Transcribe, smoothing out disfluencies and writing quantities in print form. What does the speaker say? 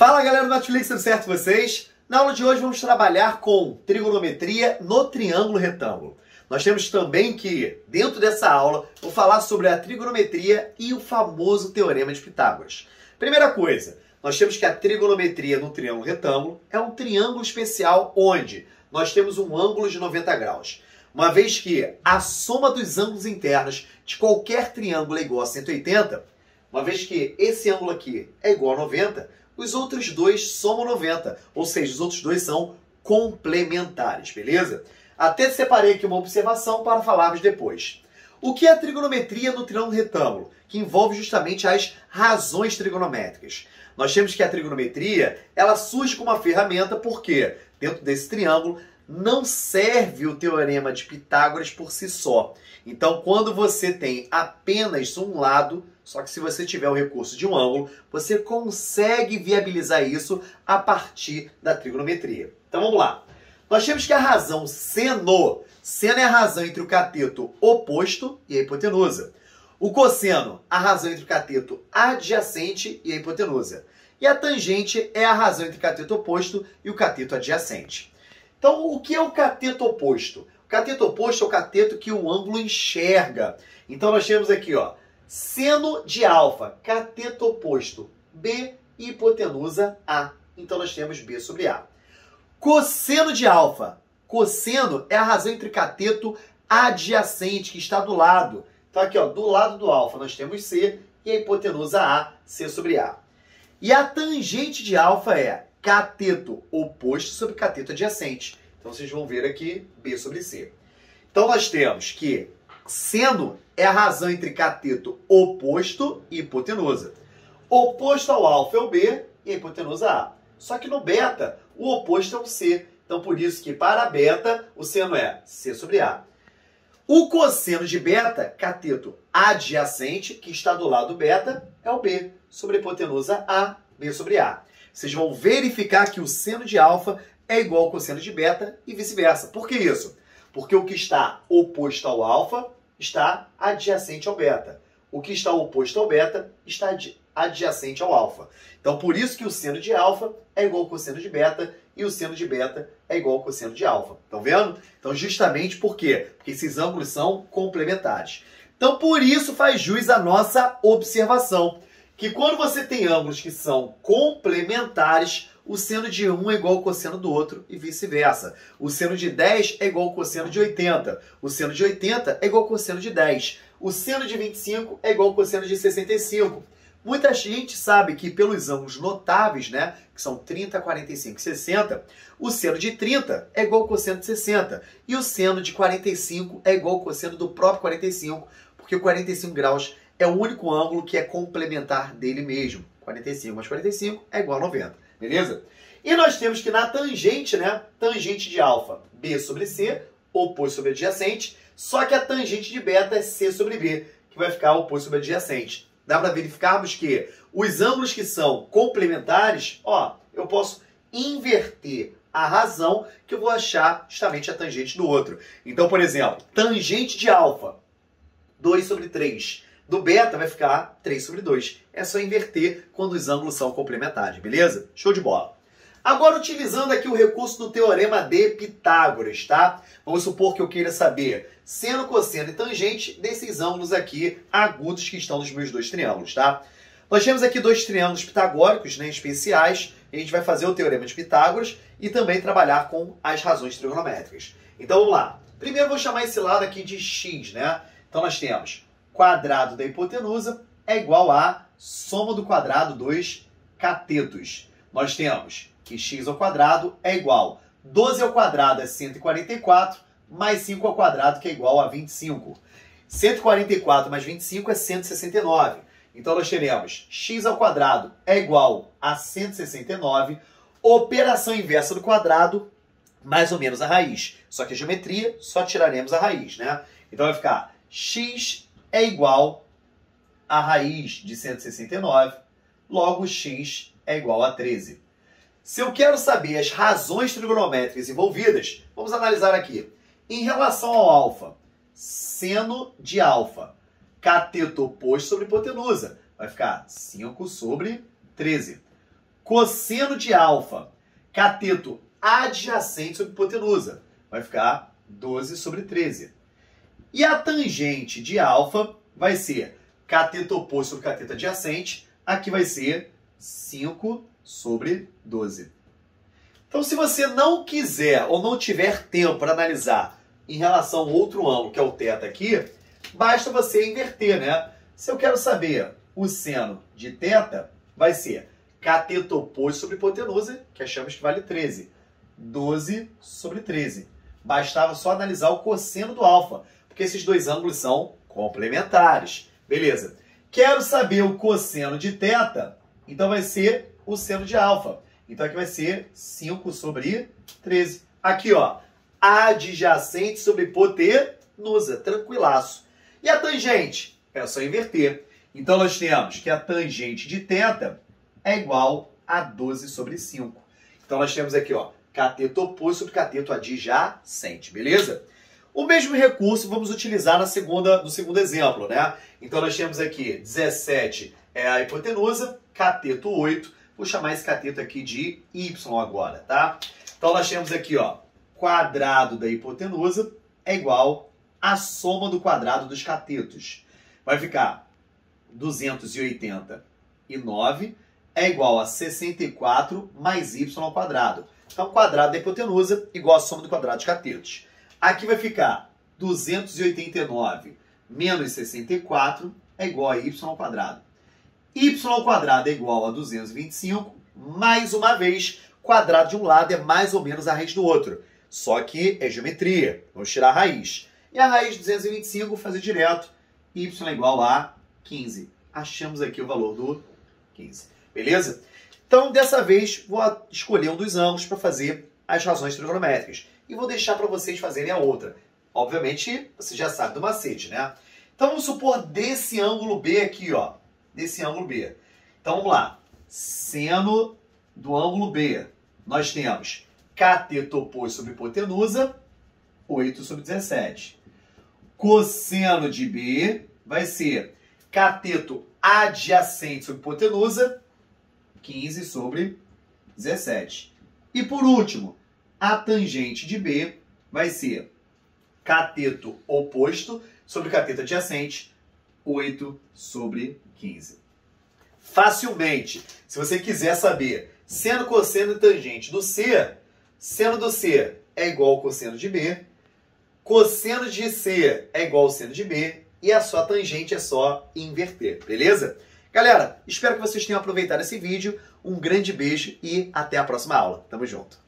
Fala galera do Netflix, tudo certo com vocês? Na aula de hoje vamos trabalhar com trigonometria no triângulo retângulo. Nós temos também que, dentro dessa aula, vou falar sobre a trigonometria e o famoso teorema de Pitágoras. Primeira coisa, nós temos que a trigonometria no triângulo retângulo é um triângulo especial onde nós temos um ângulo de 90 graus. Uma vez que a soma dos ângulos internos de qualquer triângulo é igual a 180, uma vez que esse ângulo aqui é igual a 90, os outros dois somam 90, ou seja, os outros dois são complementares, beleza? Até separei aqui uma observação para falarmos depois. O que é a trigonometria no triângulo retângulo? Que envolve justamente as razões trigonométricas. Nós temos que a trigonometria, ela surge como uma ferramenta porque dentro desse triângulo não serve o teorema de Pitágoras por si só. Então, quando você tem apenas um lado, só que se você tiver o recurso de um ângulo, você consegue viabilizar isso a partir da trigonometria. Então, vamos lá. Nós temos que a razão seno é a razão entre o cateto oposto e a hipotenusa. O cosseno, a razão entre o cateto adjacente e a hipotenusa. E a tangente é a razão entre o cateto oposto e o cateto adjacente. Então, o que é o cateto oposto? O cateto oposto é o cateto que o ângulo enxerga. Então, nós temos aqui, ó, seno de alfa, cateto oposto, B, hipotenusa, A. Então, nós temos B sobre A. Cosseno de alfa. Cosseno é a razão entre cateto adjacente, que está do lado. Então, aqui, ó, do lado do alfa, nós temos C, e a hipotenusa A, C sobre A. E a tangente de alfa é cateto oposto sobre cateto adjacente. Então, vocês vão ver aqui B sobre C. Então, nós temos que seno é a razão entre cateto oposto e hipotenusa. Oposto ao alfa é o B e a hipotenusa A. Só que no beta, o oposto é o C. Então, por isso que para beta, o seno é C sobre A. O cosseno de beta, cateto adjacente, que está do lado do beta, é o B sobre a hipotenusa A, B sobre A. Vocês vão verificar que o seno de alfa é igual ao cosseno de beta e vice-versa. Por que isso? Porque o que está oposto ao alfa está adjacente ao beta. O que está oposto ao beta está adjacente ao alfa. Então, por isso que o seno de alfa é igual ao cosseno de beta e o seno de beta é igual ao cosseno de alfa. Estão vendo? Então, justamente por quê? Porque esses ângulos são complementares. Então, por isso faz jus a nossa observação, que quando você tem ângulos que são complementares, o seno de um é igual ao cosseno do outro e vice-versa. O seno de 10 é igual ao cosseno de 80. O seno de 80 é igual ao cosseno de 10. O seno de 25 é igual ao cosseno de 65. Muita gente sabe que pelos ângulos notáveis, né, que são 30, 45 e 60, o seno de 30 é igual ao cosseno de 60. E o seno de 45 é igual ao cosseno do próprio 45, porque o 45 graus é o único ângulo que é complementar dele mesmo. 45 mais 45 é igual a 90, beleza? E nós temos que na tangente, né, tangente de alfa, B sobre C, oposto sobre adjacente, só que a tangente de beta é C sobre B, que vai ficar oposto sobre adjacente. Dá para verificarmos que os ângulos que são complementares, ó, eu posso inverter a razão que eu vou achar justamente a tangente do outro. Então, por exemplo, tangente de alfa, 2 sobre 3. Do beta vai ficar 3 sobre 2. É só inverter quando os ângulos são complementares, beleza? Show de bola. Agora, utilizando aqui o recurso do teorema de Pitágoras, tá? Vamos supor que eu queira saber seno, cosseno e tangente desses ângulos aqui agudos que estão nos meus dois triângulos, tá? Nós temos aqui dois triângulos pitagóricos, né, especiais. A gente vai fazer o teorema de Pitágoras e também trabalhar com as razões trigonométricas. Então, vamos lá. Primeiro, eu vou chamar esse lado aqui de x, né? Então, nós temos quadrado da hipotenusa é igual a soma do quadrado dos catetos. Nós temos que x ao quadrado é igual 12 ao quadrado é 144, mais 5 ao quadrado, que é igual a 25. 144 mais 25 é 169. Então, nós teremos x ao quadrado é igual a 169, operação inversa do quadrado, mais ou menos a raiz. Só que a geometria, só tiraremos a raiz, né? Então, vai ficar x é igual a raiz de 169, logo x é igual a 13. Se eu quero saber as razões trigonométricas envolvidas, vamos analisar aqui. Em relação ao alfa, seno de alfa, cateto oposto sobre hipotenusa, vai ficar 5 sobre 13. cosseno de alfa, cateto adjacente sobre hipotenusa, vai ficar 12 sobre 13. E a tangente de alfa vai ser cateto oposto sobre cateto adjacente, aqui vai ser 5 sobre 12. Então, se você não quiser ou não tiver tempo para analisar em relação ao outro ângulo, que é o θ aqui, basta você inverter, né? Se eu quero saber o seno de θ, vai ser cateto oposto sobre hipotenusa, que achamos que vale 13. 12 sobre 13. Bastava só analisar o cosseno do alfa, porque esses dois ângulos são complementares. Beleza. Quero saber o cosseno de θ, então vai ser o seno de alfa. Então aqui vai ser 5 sobre 13. Aqui, ó, adjacente sobre hipotenusa, tranquilaço. E a tangente? É só inverter. Então nós temos que a tangente de θ é igual a 12 sobre 5. Então nós temos aqui, ó, cateto oposto sobre cateto adjacente, beleza? O mesmo recurso vamos utilizar no segundo exemplo, né? Então nós temos aqui 17 é a hipotenusa, cateto 8, vou chamar esse cateto aqui de y agora, tá? Então nós temos aqui, ó, quadrado da hipotenusa é igual à soma do quadrado dos catetos. Vai ficar 289 é igual a 64 mais y ao quadrado. Então, quadrado da hipotenusa igual a soma do quadrado dos catetos. Aqui vai ficar 289 menos 64 é igual a y ao quadrado. Y ao quadrado é igual a 225, mais uma vez, quadrado de um lado é mais ou menos a raiz do outro. Só que é geometria, vamos tirar a raiz. E a raiz de 225, vou fazer direto, y é igual a 15. Achamos aqui o valor do 15. Beleza? Então, dessa vez, vou escolher um dos ângulos para fazer as razões trigonométricas. E vou deixar para vocês fazerem a outra. Obviamente, você já sabe do macete, né? Então, vamos supor desse ângulo B aqui, ó. Desse ângulo B. Então, vamos lá. Seno do ângulo B. Nós temos cateto oposto sobre hipotenusa, 8 sobre 17. Cosseno de B vai ser cateto adjacente sobre hipotenusa, 15 sobre 17. E por último, a tangente de B vai ser cateto oposto sobre cateto adjacente, 8 sobre 15. Facilmente, se você quiser saber seno, cosseno e tangente do C, seno do C é igual ao cosseno de B, cosseno de C é igual ao seno de B, e a sua tangente é só inverter, beleza? Galera, espero que vocês tenham aproveitado esse vídeo. Um grande beijo e até a próxima aula. Tamo junto!